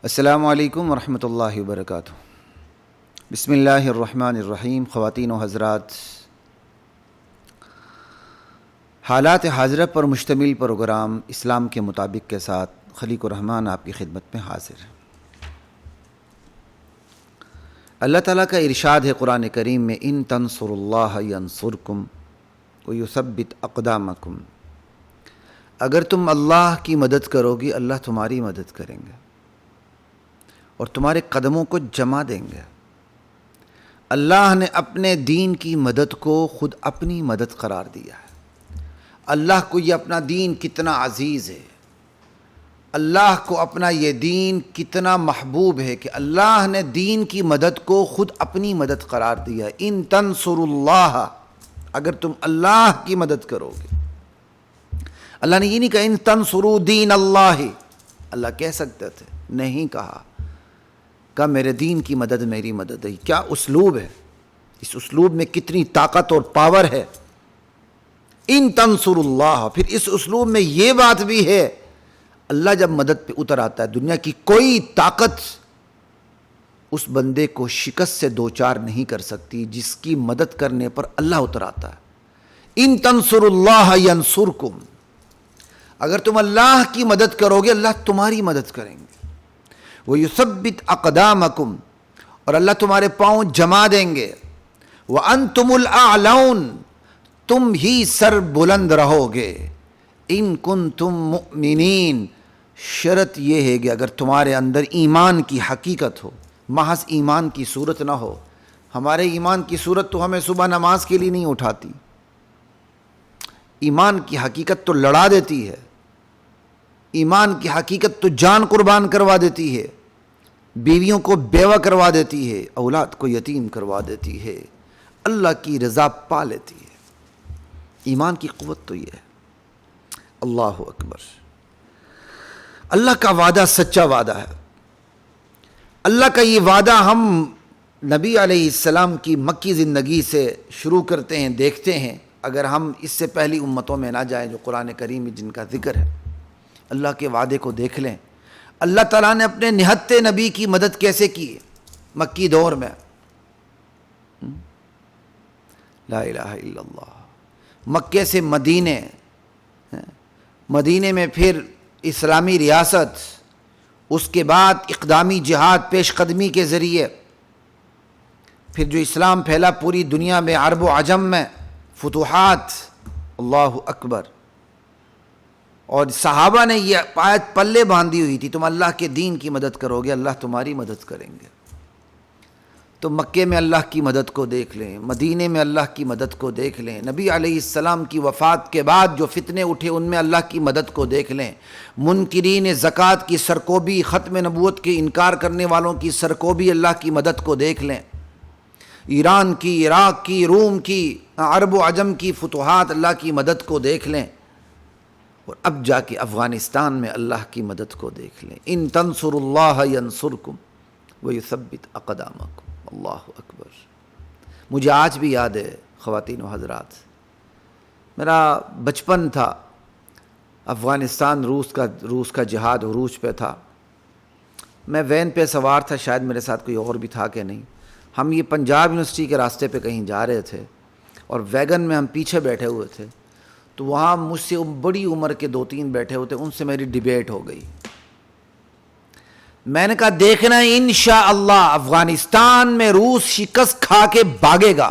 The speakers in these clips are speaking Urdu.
السلام علیکم ورحمۃ اللہ وبرکاتہ۔ بسم اللہ الرحمن الرحیم۔ خواتین و حضرات، حالات حاضرہ پر مشتمل پروگرام اسلام کے مطابق کے ساتھ خلیق الرحمن آپ کی خدمت میں حاضر ہے۔ اللہ تعالیٰ کا ارشاد ہے قرآن کریم میں، ان تنصروا اللہ ینصرکم ویثبت اقدامکم، اگر تم اللہ کی مدد کرو گی اللہ تمہاری مدد کریں گے اور تمہارے قدموں کو جما دیں گے۔ اللہ نے اپنے دین کی مدد کو خود اپنی مدد قرار دیا ہے۔ اللہ کو یہ اپنا دین کتنا عزیز ہے، اللہ کو اپنا یہ دین کتنا محبوب ہے کہ اللہ نے دین کی مدد کو خود اپنی مدد قرار دیا ہے۔ ان تنصروا اللہ، اگر تم اللہ کی مدد کرو گے۔ اللہ نے یہ نہیں کہا ان تنصروا دین اللہ، اللہ کہہ سکتے تھے، نہیں کہا میرے دین کی مدد میری مدد ہے۔ کیا اسلوب ہے، اس اسلوب میں کتنی طاقت اور پاور ہے۔ ان تنصروا اللہ، پھر اس اسلوب میں یہ بات بھی ہے، اللہ جب مدد پہ اتر آتا ہے دنیا کی کوئی طاقت اس بندے کو شکست سے دوچار نہیں کر سکتی جس کی مدد کرنے پر اللہ اتر آتا ہے۔ ان تنصروا اللہ ینصرکم، اگر تم اللہ کی مدد کرو گے اللہ تمہاری مدد کریں گے۔ وَيُثَبِّتْ أَقْدَامَكُمْ، اور اللہ تمہارے پاؤں جما دیں گے۔ وَأَنْتُمُ الْأَعْلَوْنَ، تم ہی سر بلند رہو گے۔ إِن كُنْتُم مُؤْمِنِينَ، شرط یہ ہے کہ اگر تمہارے اندر ایمان کی حقیقت ہو، محض ایمان کی صورت نہ ہو۔ ہمارے ایمان کی صورت تو ہمیں صبح نماز کے لیے نہیں اٹھاتی، ایمان کی حقیقت تو لڑا دیتی ہے، ایمان کی حقیقت تو جان قربان کروا دیتی ہے، بیویوں کو بیوہ کروا دیتی ہے، اولاد کو یتیم کروا دیتی ہے، اللہ کی رضا پا لیتی ہے۔ ایمان کی قوت تو یہ ہے۔ اللہ اکبر۔ اللہ کا وعدہ سچا وعدہ ہے۔ اللہ کا یہ وعدہ ہم نبی علیہ السلام کی مکی زندگی سے شروع کرتے ہیں، دیکھتے ہیں، اگر ہم اس سے پہلی امتوں میں نہ جائیں جو قرآن کریم میں جن کا ذکر ہے، اللہ کے وعدے کو دیکھ لیں۔ اللہ تعالیٰ نے اپنے نہتے نبی کی مدد کیسے کی مکی دور میں؟ لا الہ الا اللہ۔ مکے سے مدینے، مدینے میں پھر اسلامی ریاست، اس کے بعد اقدامی جہاد پیش قدمی کے ذریعے پھر جو اسلام پھیلا پوری دنیا میں، عرب و عجم میں فتوحات، اللہ اکبر۔ اور صحابہ نے یہ آیت پلے باندھی ہوئی تھی، تم اللہ کے دین کی مدد کرو گے اللہ تمہاری مدد کریں گے۔ تو مکے میں اللہ کی مدد کو دیکھ لیں، مدینے میں اللہ کی مدد کو دیکھ لیں، نبی علیہ السلام کی وفات کے بعد جو فتنے اٹھے ان میں اللہ کی مدد کو دیکھ لیں، منکرین زکوٰۃ کی سرکوبی، ختم نبوت کے انکار کرنے والوں کی سرکوبی، اللہ کی مدد کو دیکھ لیں، ایران کی، عراق کی، روم کی، عرب و عجم کی فتوحات، اللہ کی مدد کو دیکھ لیں، اور اب جا کے افغانستان میں اللہ کی مدد کو دیکھ لیں۔ ان تنصروا اللہ ینصرکم ویثبت اقدامکم۔ اللہ اکبر۔ مجھے آج بھی یاد ہے خواتین و حضرات، میرا بچپن تھا، افغانستان روس کا جہاد عروج پہ تھا، میں وین پہ سوار تھا، شاید میرے ساتھ کوئی اور بھی تھا کہ نہیں، ہم یہ پنجاب یونیورسٹی کے راستے پہ کہیں جا رہے تھے اور ویگن میں ہم پیچھے بیٹھے ہوئے تھے، تو وہاں مجھ سے بڑی عمر کے 2-3 بیٹھے ہوتے، ان سے میری ڈیبیٹ ہو گئی۔ میں نے کہا دیکھنا انشاءاللہ افغانستان میں روس شکست کھا کے بھاگے گا۔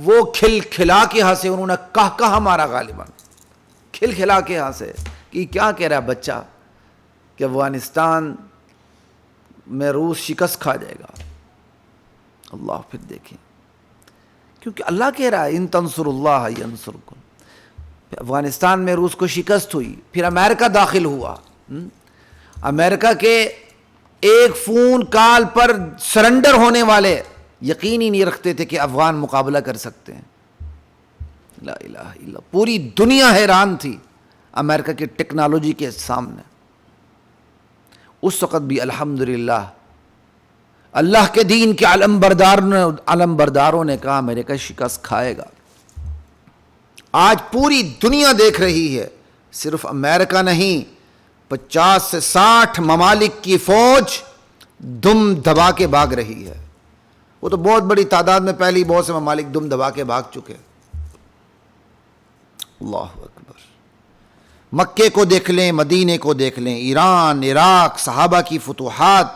وہ کھل کھلا کے ہنسے، انہوں نے کہا ہمارا غالباً، کھل کھلا کے ہنسے کہ کیا کہہ رہا بچہ کہ افغانستان میں روس شکست کھا جائے گا۔ اللہ، پھر دیکھیں، کیونکہ اللہ کہہ رہا ہے ان تنصروا اللہ ینصرکم۔ افغانستان میں روس کو شکست ہوئی، پھر امریکہ داخل ہوا، امریکہ کے ایک فون کال پر سرنڈر ہونے والے یقین ہی نہیں رکھتے تھے کہ افغان مقابلہ کر سکتے ہیں۔ لا الہ الا اللہ، پوری دنیا حیران تھی امریکہ کی ٹیکنالوجی کے سامنے۔ اس وقت بھی الحمدللہ اللہ کے دین کے علم برداروں نے کہا امریکہ شکست کھائے گا۔ آج پوری دنیا دیکھ رہی ہے، صرف امریکہ نہیں، 50 سے 60 ممالک کی فوج دم دبا کے بھاگ رہی ہے. وہ تو بہت بڑی تعداد میں پہلی بہت سے ممالک دم دبا کے بھاگ چکے. اللہ اکبر. مکے کو دیکھ لیں، مدینے کو دیکھ لیں، ایران، عراق، صحابہ کی فتوحات،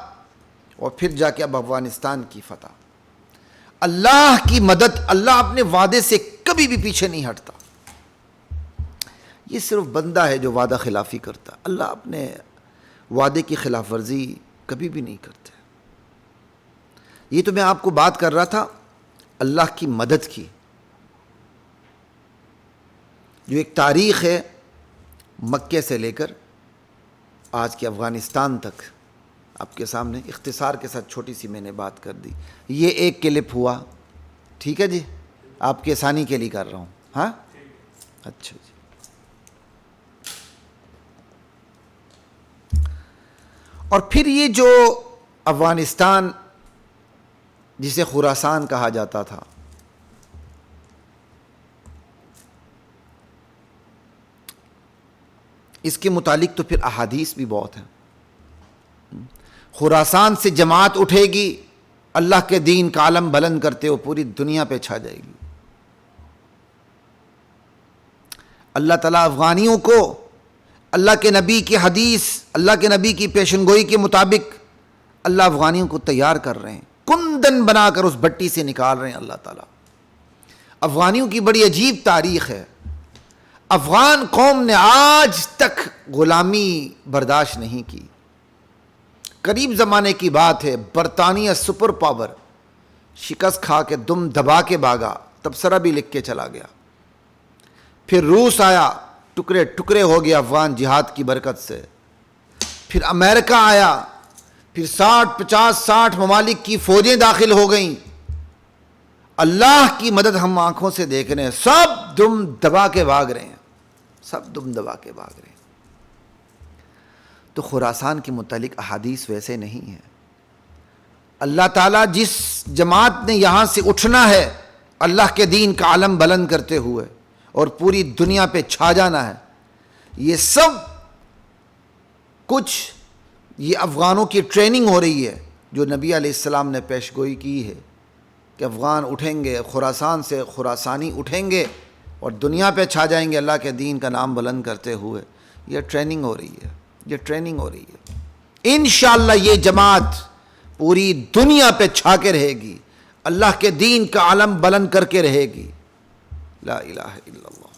اور پھر جا کے اب افغانستان کی فتح. اللہ کی مدد، اللہ اپنے وعدے سے کبھی بھی پیچھے نہیں ہٹتا. یہ صرف بندہ ہے جو وعدہ خلافی کرتا. اللہ اپنے وعدے کی خلاف ورزی کبھی بھی نہیں کرتے. یہ تو میں آپ کو بات کر رہا تھا اللہ کی مدد کی، جو ایک تاریخ ہے مکے سے لے کر آج کے افغانستان تک آپ کے سامنے اختصار کے ساتھ چھوٹی سی میں نے بات کر دی. یہ ایک کلپ ہوا، ٹھیک ہے جی، آپ کی آسانی کے لیے کر رہا ہوں. ہاں اچھا جی. اور پھر یہ جو افغانستان جسے خراسان کہا جاتا تھا، اس کے متعلق تو پھر احادیث بھی بہت ہیں. خراسان سے جماعت اٹھے گی، اللہ کے دین کا علم بلند کرتے ہو پوری دنیا پہ چھا جائے گی. اللہ تعالیٰ افغانیوں کو اللہ کے نبی کی حدیث، اللہ کے نبی کی پیشن گوئی کے مطابق اللہ افغانیوں کو تیار کر رہے ہیں، کندن بنا کر اس بھٹی سے نکال رہے ہیں اللہ تعالیٰ. افغانیوں کی بڑی عجیب تاریخ ہے. افغان قوم نے آج تک غلامی برداشت نہیں کی. قریب زمانے کی بات ہے، برطانیہ سپر پاور شکست کھا کے دم دبا کے بھاگا، تبصرہ بھی لکھ کے چلا گیا. پھر روس آیا، ٹکڑے ٹکڑے ہو گیا افغان جہاد کی برکت سے. پھر امریکہ آیا، پھر 60 ممالک کی فوجیں داخل ہو گئیں. اللہ کی مدد ہم آنکھوں سے دیکھ رہے ہیں، سب دم دبا کے بھاگ رہے ہیں، سب دم دبا کے بھاگ رہے ہیں. تو خراسان کے متعلق احادیث ویسے نہیں ہیں. اللہ تعالیٰ جس جماعت نے یہاں سے اٹھنا ہے اللہ کے دین کا علم بلند کرتے ہوئے اور پوری دنیا پہ چھا جانا ہے، یہ سب کچھ یہ افغانوں کی ٹریننگ ہو رہی ہے جو نبی علیہ السلام نے پیش گوئی کی ہے کہ افغان اٹھیں گے، خراسان سے خراسانی اٹھیں گے اور دنیا پہ چھا جائیں گے اللہ کے دین کا نام بلند کرتے ہوئے. یہ ٹریننگ ہو رہی ہے، یہ ٹریننگ ہو رہی ہے. انشاءاللہ یہ جماعت پوری دنیا پہ چھا کے رہے گی، اللہ کے دین کا علم بلند کر کے رہے گی. لا الہ الا اللہ.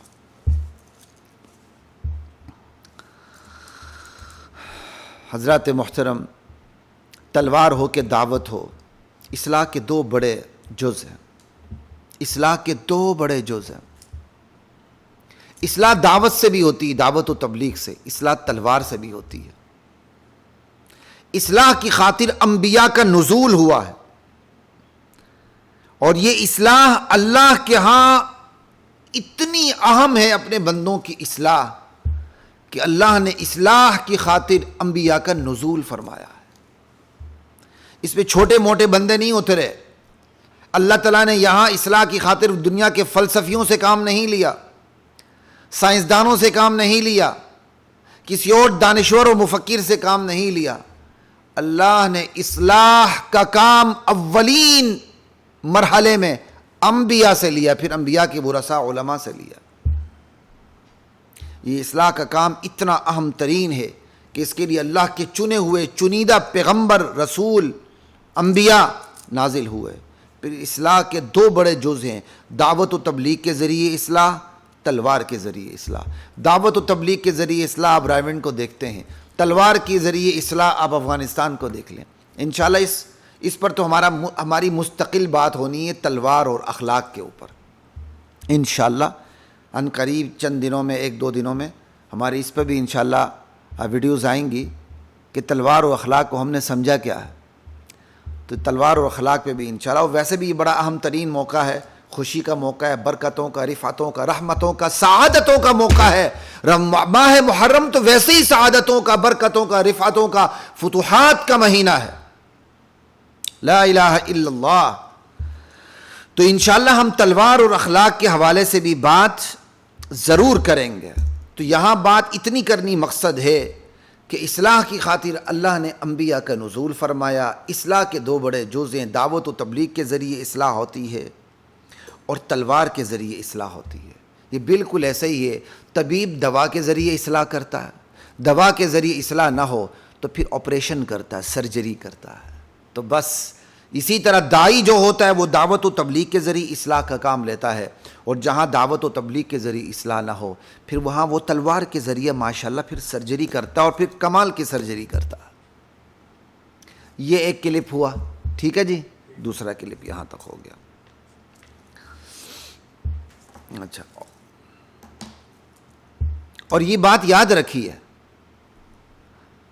حضرات محترم، تلوار ہو کہ دعوت ہو، اصلاح کے دو بڑے جز ہیں. اصلاح کے دو بڑے جز ہیں. اصلاح دعوت سے بھی ہوتی ہے، دعوت و تبلیغ سے. اصلاح تلوار سے بھی ہوتی ہے. اصلاح کی خاطر انبیاء کا نزول ہوا ہے، اور یہ اصلاح اللہ کے ہاں اتنی اہم ہے اپنے بندوں کی اصلاح کہ اللہ نے اصلاح کی خاطر انبیاء کا نزول فرمایا ہے. اس میں چھوٹے موٹے بندے نہیں اترے. اللہ تعالیٰ نے یہاں اصلاح کی خاطر دنیا کے فلسفیوں سے کام نہیں لیا، سائنسدانوں سے کام نہیں لیا، کسی اور دانشور و مفکر سے کام نہیں لیا. اللہ نے اصلاح کا کام اولین مرحلے میں انبیاء سے لیا، پھر انبیاء کے ورثاء علماء سے لیا. یہ اصلاح کا کام اتنا اہم ترین ہے کہ اس کے لیے اللہ کے چنے ہوئے چنیدہ پیغمبر، رسول، انبیاء نازل ہوئے. پھر اصلاح کے دو بڑے جز ہیں، دعوت و تبلیغ کے ذریعے اصلاح، تلوار کے ذریعے اصلاح. دعوت و تبلیغ کے ذریعے اصلاح آپ رائیونڈ کو دیکھتے ہیں، تلوار کے ذریعے اصلاح آپ افغانستان کو دیکھ لیں. انشاءاللہ اس پر تو ہماری مستقل بات ہونی ہے، تلوار اور اخلاق کے اوپر. انشاءاللہ ان قریب چند دنوں میں، ایک دو دنوں میں ہماری اس پہ بھی انشاءاللہ ویڈیوز آئیں گی کہ تلوار و اخلاق کو ہم نے سمجھا کیا ہے. تو تلوار و اخلاق پہ بھی انشاءاللہ. اور ویسے بھی یہ بڑا اہم ترین موقع ہے، خوشی کا موقع ہے، برکتوں کا، رفعتوں کا، رحمتوں کا، سعادتوں کا موقع ہے. ماہ محرم تو ویسے ہی سعادتوں کا، برکتوں کا، رفعتوں کا، فتوحات کا مہینہ ہے. لا الہ الا اللہ. تو انشاءاللہ ہم تلوار اور اخلاق کے حوالے سے بھی بات ضرور کریں گے. تو یہاں بات اتنی کرنی مقصد ہے کہ اصلاح کی خاطر اللہ نے انبیاء کا نزول فرمایا. اصلاح کے دو بڑے جز ہیں، دعوت و تبلیغ کے ذریعے اصلاح ہوتی ہے اور تلوار کے ذریعے اصلاح ہوتی ہے. یہ بالکل ایسا ہی ہے، طبیب دوا کے ذریعے اصلاح کرتا ہے، دوا کے ذریعے اصلاح نہ ہو تو پھر آپریشن کرتا ہے، سرجری کرتا ہے. تو بس اسی طرح داعی جو ہوتا ہے وہ دعوت و تبلیغ کے ذریعے اصلاح کا کام لیتا ہے، اور جہاں دعوت و تبلیغ کے ذریعے اصلاح نہ ہو پھر وہاں وہ تلوار کے ذریعے ماشاءاللہ پھر سرجری کرتا ہے، اور پھر کمال کی سرجری کرتا ہے. یہ ایک کلپ ہوا، ٹھیک ہے جی. دوسرا کلپ یہاں تک ہو گیا. اچھا، اور یہ بات یاد رکھیے،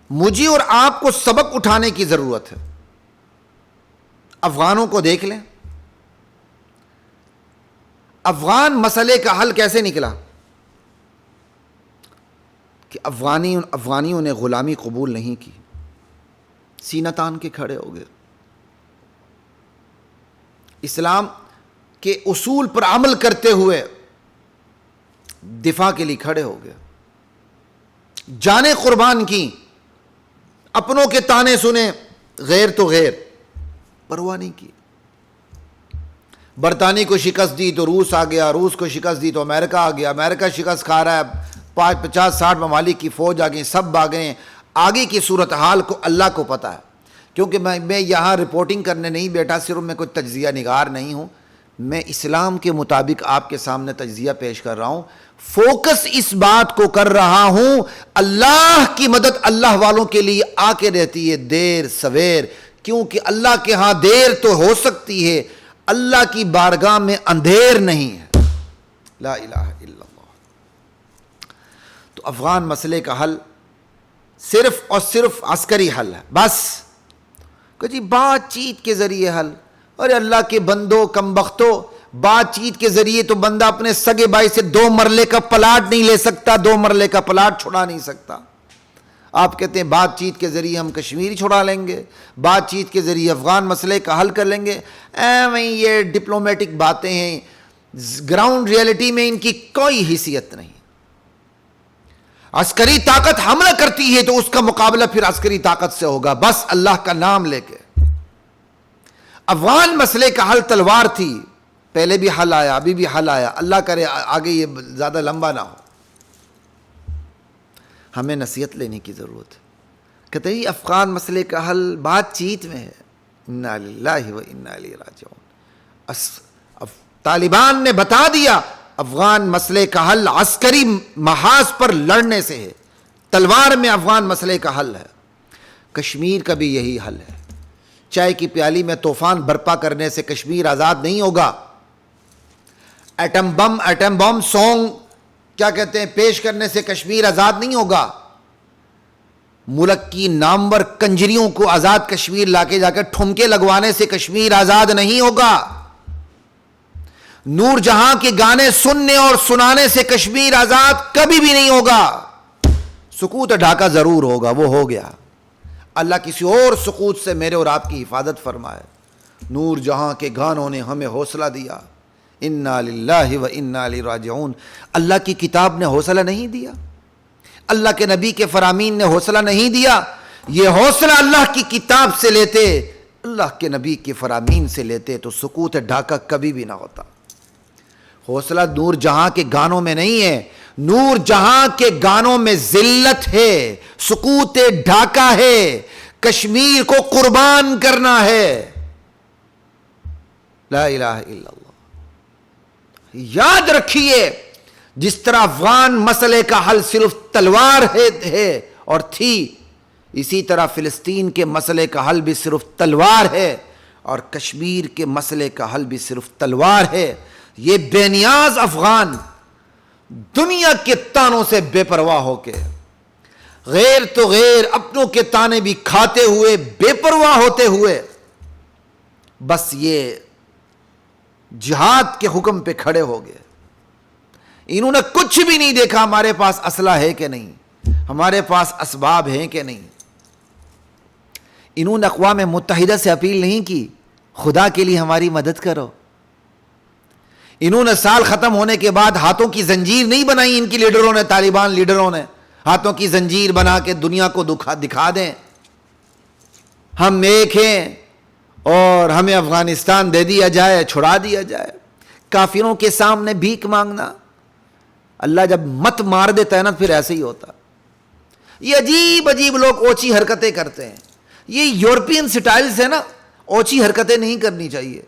مجھے اور آپ کو سبق اٹھانے کی ضرورت ہے. افغانوں کو دیکھ لیں، افغان مسئلے کا حل کیسے نکلا کہ افغانیوں نے غلامی قبول نہیں کی، سینہ تان کے کھڑے ہو گئے، اسلام کے اصول پر عمل کرتے ہوئے دفاع کے لیے کھڑے ہو گئے، جانیں قربان کی، اپنوں کے تانے سنے، غیر تو غیر، پرواہ نہیں کی. برطانیہ کو شکست دی تو روس آ گیا، روس کو شکست دی تو امریکہ آ گیا، امریکہ شکست کھا رہا ہے، 50-60 ممالک کی فوج آ گئی، سب آ گئے. آگے کی صورتحال کو اللہ کو پتہ ہے، کیونکہ میں یہاں رپورٹنگ کرنے نہیں بیٹھا، صرف میں کوئی تجزیہ نگار نہیں ہوں، میں اسلام کے مطابق آپ کے سامنے تجزیہ پیش کر رہا ہوں. فوکس اس بات کو کر رہا ہوں، اللہ کی مدد اللہ والوں کے لیے آ کے رہتی ہے دیر سویر، کیونکہ اللہ کے ہاں دیر تو ہو سکتی ہے، اللہ کی بارگاہ میں اندھیر نہیں ہے. لا الہ الا اللہ. تو افغان مسئلے کا حل صرف اور صرف عسکری حل ہے، بس کہ جی بات چیت کے ذریعے حل. ارے اللہ کے بندو کم بختو، بات چیت کے ذریعے تو بندہ اپنے سگے بھائی سے 2 مرلے کا پلاٹ نہیں لے سکتا، 2 مرلے کا پلاٹ چھڑا نہیں سکتا. آپ کہتے ہیں بات چیت کے ذریعے ہم کشمیر چھڑا لیں گے، بات چیت کے ذریعے افغان مسئلے کا حل کر لیں گے. یہ ڈپلومیٹک باتیں ہیں، گراؤنڈ ریئلٹی میں ان کی کوئی حیثیت نہیں. عسکری طاقت حملہ کرتی ہے تو اس کا مقابلہ پھر عسکری طاقت سے ہوگا، بس اللہ کا نام لے کے. افغان مسئلے کا حل تلوار تھی، پہلے بھی حل آیا، ابھی بھی حل آیا، اللہ کرے آگے یہ زیادہ لمبا نہ ہو. ہمیں نصیحت لینے کی ضرورت ہے. کہتے ہیں افغان مسئلے کا حل بات چیت میں ہے. انا للہ و انا الیہ راجعون. طالبان نے بتا دیا افغان مسئلے کا حل عسکری محاذ پر لڑنے سے ہے، تلوار میں افغان مسئلے کا حل ہے. کشمیر کا بھی یہی حل ہے. چائے کی پیالی میں طوفان برپا کرنے سے کشمیر آزاد نہیں ہوگا. ایٹم بم سونگ کیا کہتے ہیں پیش کرنے سے کشمیر آزاد نہیں ہوگا. ملک کی نامور کنجریوں کو آزاد کشمیر لا کے جا کے ٹھمکے لگوانے سے کشمیر آزاد نہیں ہوگا. نور جہاں کے گانے سننے اور سنانے سے کشمیر آزاد کبھی بھی نہیں ہوگا. سکوت ڈھاکہ ضرور ہوگا، وہ ہو گیا. اللہ کسی اور سکوت سے میرے اور آپ کی حفاظت فرمائے. نور جہاں کے گانوں نے ہمیں حوصلہ دیا. انا للہ و انا الیہ راجعون. اللہ کی کتاب نے حوصلہ نہیں دیا، اللہ کے نبی کے فرامین نے حوصلہ نہیں دیا. یہ حوصلہ اللہ کی کتاب سے لیتے، اللہ کے نبی کے فرامین سے لیتے تو سکوت ڈھاکہ کبھی بھی نہ ہوتا. حوصلہ نور جہاں کے گانوں میں نہیں ہے، نور جہاں کے گانوں میں ذلت ہے، سکوت ڈھاکہ ہے، کشمیر کو قربان کرنا ہے. لا الہ الا اللہ. یاد رکھیے جس طرح افغان مسئلے کا حل صرف تلوار ہے اور تھی، اسی طرح فلسطین کے مسئلے کا حل بھی صرف تلوار ہے، اور کشمیر کے مسئلے کا حل بھی صرف تلوار ہے. یہ بے نیاز افغان دنیا کے تانوں سے بے پرواہ ہو کے، غیر تو غیر اپنوں کے تانے بھی کھاتے ہوئے، بے پرواہ ہوتے ہوئے، بس یہ جہاد کے حکم پہ کھڑے ہو گئے. انہوں نے کچھ بھی نہیں دیکھا ہمارے پاس اسلحہ ہے کہ نہیں، ہمارے پاس اسباب ہیں کہ نہیں. انہوں نے اقوام متحدہ سے اپیل نہیں کی خدا کے لیے ہماری مدد کرو. انہوں نے سال ختم ہونے کے بعد ہاتھوں کی زنجیر نہیں بنائی ان کی لیڈروں نے، طالبان لیڈروں نے، ہاتھوں کی زنجیر بنا کے دنیا کو دکھا دیں ہم ایک ہیں اور ہمیں افغانستان دے دیا جائے، چھڑا دیا جائے. کافروں کے سامنے بھیک مانگنا، اللہ جب مت مار دیتا ہے نا پھر ایسے ہی ہوتا. یہ عجیب عجیب لوگ اوچی حرکتیں کرتے ہیں، یہ یورپین سٹائل سے نا اوچی حرکتیں نہیں کرنی چاہیے.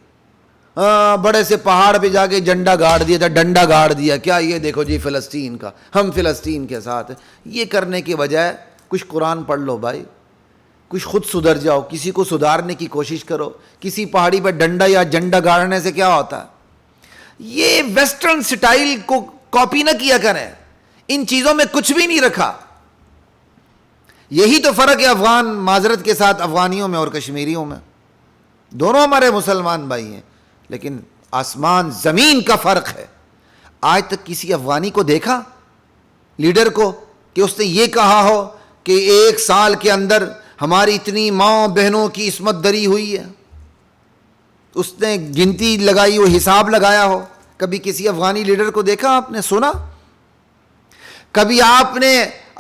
بڑے سے پہاڑ پہ جا کے جھنڈا گاڑ دیا تھا، ڈنڈا گاڑ دیا، کیا یہ دیکھو جی فلسطین کا، ہم فلسطین کے ساتھ ہیں. یہ کرنے کے بجائے کچھ قرآن پڑھ لو بھائی، کچھ خود سدھر جاؤ، کسی کو سدھارنے کی کوشش کرو. کسی پہاڑی پہ ڈنڈا یا جھنڈا گاڑنے سے کیا ہوتا ہے؟ یہ ویسٹرن سٹائل کو کاپی نہ کیا کریں، ان چیزوں میں کچھ بھی نہیں رکھا. یہی تو فرق ہے افغان معذرت کے ساتھ افغانیوں میں اور کشمیریوں میں. دونوں ہمارے مسلمان بھائی ہیں لیکن آسمان زمین کا فرق ہے. آج تک کسی افغانی کو دیکھا لیڈر کو کہ اس نے یہ کہا ہو کہ 1 سال کے اندر ہماری اتنی ماں بہنوں کی عصمت دری ہوئی ہے؟ اس نے گنتی لگائی ہو، حساب لگایا ہو؟ کبھی کسی افغانی لیڈر کو دیکھا آپ نے، سنا؟ کبھی آپ نے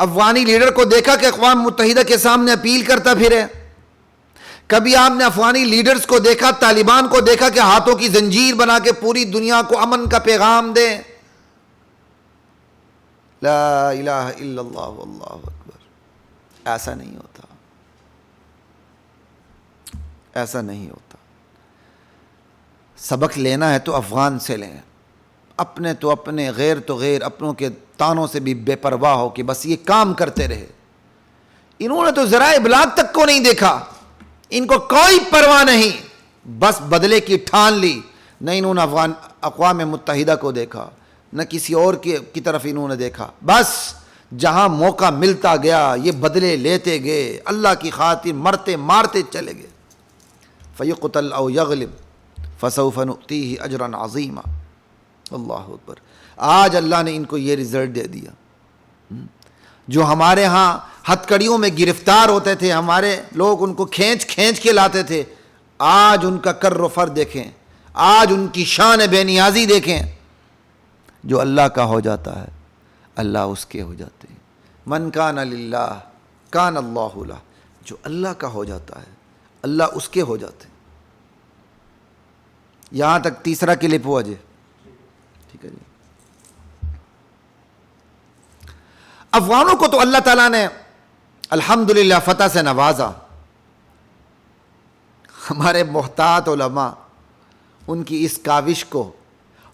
افغانی لیڈر کو دیکھا کہ اقوام متحدہ کے سامنے اپیل کرتا پھرے؟ کبھی آپ نے افغانی لیڈرز کو دیکھا، طالبان کو دیکھا کہ ہاتھوں کی زنجیر بنا کے پوری دنیا کو امن کا پیغام دے؟ لا الہ الا اللہ واللہ اکبر. ایسا نہیں ہوتا، ایسا نہیں ہوتا. سبق لینا ہے تو افغان سے لیں، اپنے تو اپنے، غیر تو غیر، اپنوں کے تانوں سے بھی بے پرواہ ہو کہ بس یہ کام کرتے رہے. انہوں نے تو ذرائع ابلاغ تک کو نہیں دیکھا، ان کو کوئی پرواہ نہیں، بس بدلے کی ٹھان لی. نہ انہوں نے اقوام متحدہ کو دیکھا، نہ کسی اور کی طرف انہوں نے دیکھا. بس جہاں موقع ملتا گیا یہ بدلے لیتے گئے، اللہ کی خاطر مرتے مارتے چلے گئے. فَيُقْتَلْ أَوْ يَغْلِبْ فَسَوْفَ نُؤْتِيهِ أَجْرًا عَظِيمًا. اللہ اکبر. آج اللہ نے ان کو یہ رزلٹ دے دیا. جو ہمارے ہاں ہتھ کڑیوں میں گرفتار ہوتے تھے، ہمارے لوگ ان کو کھینچ کھینچ کے لاتے تھے، آج ان کا کر و فر دیکھیں، آج ان کی شان بے نیازی دیکھیں. جو اللہ کا ہو جاتا ہے اللہ اس کے ہو جاتے ہیں. من کان للہ کان اللہ لہ. جو اللہ کا ہو جاتا ہے اللہ اس کے ہو جاتے ہیں. یہاں تک تیسرا کلپ ہوا جی، ٹھیک ہے جی. افغانوں کو تو اللہ تعالیٰ نے الحمدللہ فتح سے نوازا. ہمارے محتاط علماء ان کی اس کاوش کو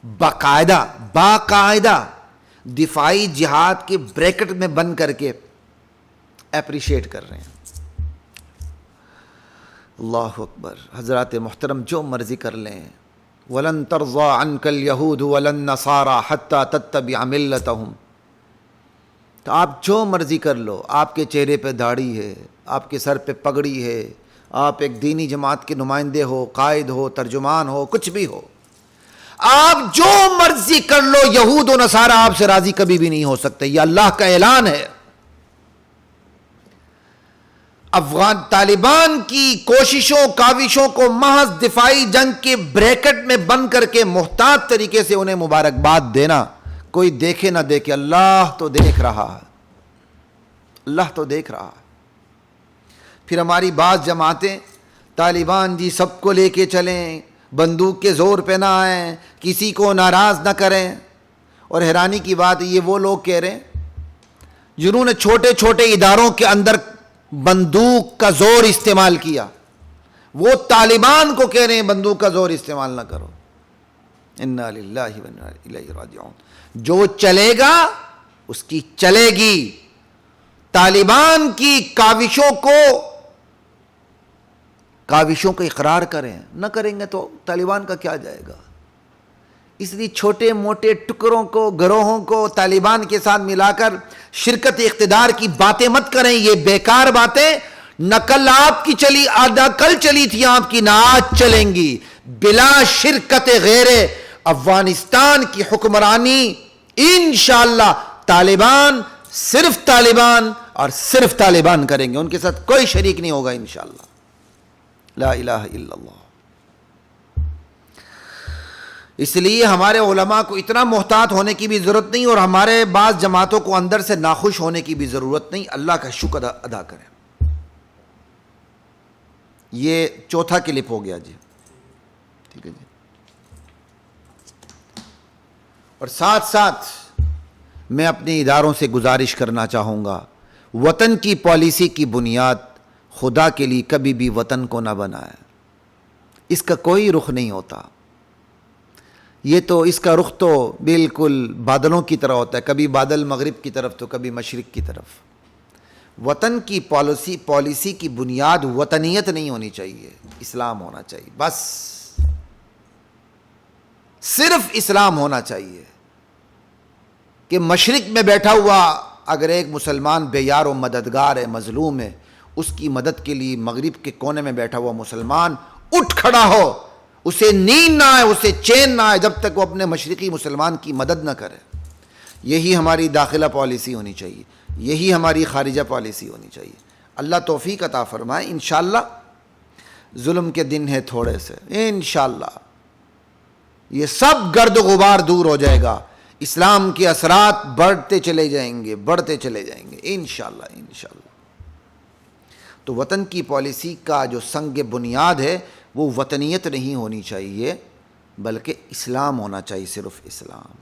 باقاعدہ دفاعی جہاد کے بریکٹ میں بند کر کے اپریشیٹ کر رہے ہیں. اللہ اکبر. حضرات محترم جو مرضی کر لیں، وَلَن تَرْضَىٰ عَنْكَ الْيَهُودُ وَلَا النَّصَارَىٰ حَتَّىٰ تَتَّبِعَ مِلَّتَهُمْ. تو آپ جو مرضی کر لو، آپ کے چہرے پہ داڑھی ہے، آپ کے سر پہ پگڑی ہے، آپ ایک دینی جماعت کے نمائندے ہو، قائد ہو، ترجمان ہو، کچھ بھی ہو، آپ جو مرضی کر لو، یہود و نصارہ آپ سے راضی کبھی بھی نہیں ہو سکتے. یہ اللہ کا اعلان ہے. افغان طالبان کی کوششوں کاوشوں کو محض دفاعی جنگ کے بریکٹ میں بند کر کے محتاط طریقے سے انہیں مبارکباد دینا. کوئی دیکھے نہ دیکھے، اللہ تو دیکھ رہا ہے، اللہ تو دیکھ رہا ہے. پھر ہماری بعض جماعتیں طالبان جی سب کو لے کے چلیں، بندوق کے زور پہ نہ آئیں، کسی کو ناراض نہ کریں. اور حیرانی کی بات یہ وہ لوگ کہہ رہے ہیں جنہوں نے چھوٹے چھوٹے اداروں کے اندر بندوق کا زور استعمال کیا، وہ طالبان کو کہہ رہے ہیں بندوق کا زور استعمال نہ کرو. انا للہ و انا الیہ راجعون. جو چلے گا اس کی چلے گی. طالبان کی کاوشوں کو اقرار کریں، نہ کریں گے تو طالبان کا کیا جائے گا. اس لیے چھوٹے موٹے ٹکڑوں کو، گروہوں کو طالبان کے ساتھ ملا کر شرکت اقتدار کی باتیں مت کریں. یہ بیکار باتیں نہ کل آپ کی چلی، آدھا کل چلی تھی آپ کی، نہ آج چلیں گی. بلا شرکت غیر افغانستان کی حکمرانی انشاءاللہ طالبان صرف طالبان اور صرف طالبان کریں گے، ان کے ساتھ کوئی شریک نہیں ہوگا انشاءاللہ. لا الہ الا اللہ. اس لیے ہمارے علماء کو اتنا محتاط ہونے کی بھی ضرورت نہیں، اور ہمارے بعض جماعتوں کو اندر سے ناخوش ہونے کی بھی ضرورت نہیں. اللہ کا شکر ادا کریں. یہ چوتھا کلپ ہو گیا جی، ٹھیک ہے جی. اور ساتھ ساتھ میں اپنے اداروں سے گزارش کرنا چاہوں گا، وطن کی پالیسی کی بنیاد خدا کے لیے کبھی بھی وطن کو نہ بنائے. اس کا کوئی رخ نہیں ہوتا. یہ تو اس کا رخ تو بالکل بادلوں کی طرح ہوتا ہے، کبھی بادل مغرب کی طرف تو کبھی مشرق کی طرف. وطن کی پالیسی کی بنیاد وطنیت نہیں ہونی چاہیے، اسلام ہونا چاہیے. بس صرف اسلام ہونا چاہیے. کہ مشرق میں بیٹھا ہوا اگر ایک مسلمان بے یار و مددگار ہے، مظلوم ہے، اس کی مدد کے لیے مغرب کے کونے میں بیٹھا ہوا مسلمان اٹھ کھڑا ہو، اسے نیند نہ آئے، اسے چین نہ آئے جب تک وہ اپنے مشرقی مسلمان کی مدد نہ کرے. یہی ہماری داخلہ پالیسی ہونی چاہیے، یہی ہماری خارجہ پالیسی ہونی چاہیے. اللہ توفیق عطا فرمائے. انشاءاللہ ظلم کے دن ہے تھوڑے سے، انشاءاللہ یہ سب گرد و غبار دور ہو جائے گا. اسلام کے اثرات بڑھتے چلے جائیں گے، بڑھتے چلے جائیں گے انشاءاللہ انشاءاللہ. تو وطن کی پالیسی کا جو سنگ بنیاد ہے وہ وطنیت نہیں ہونی چاہیے، بلکہ اسلام ہونا چاہیے، صرف اسلام.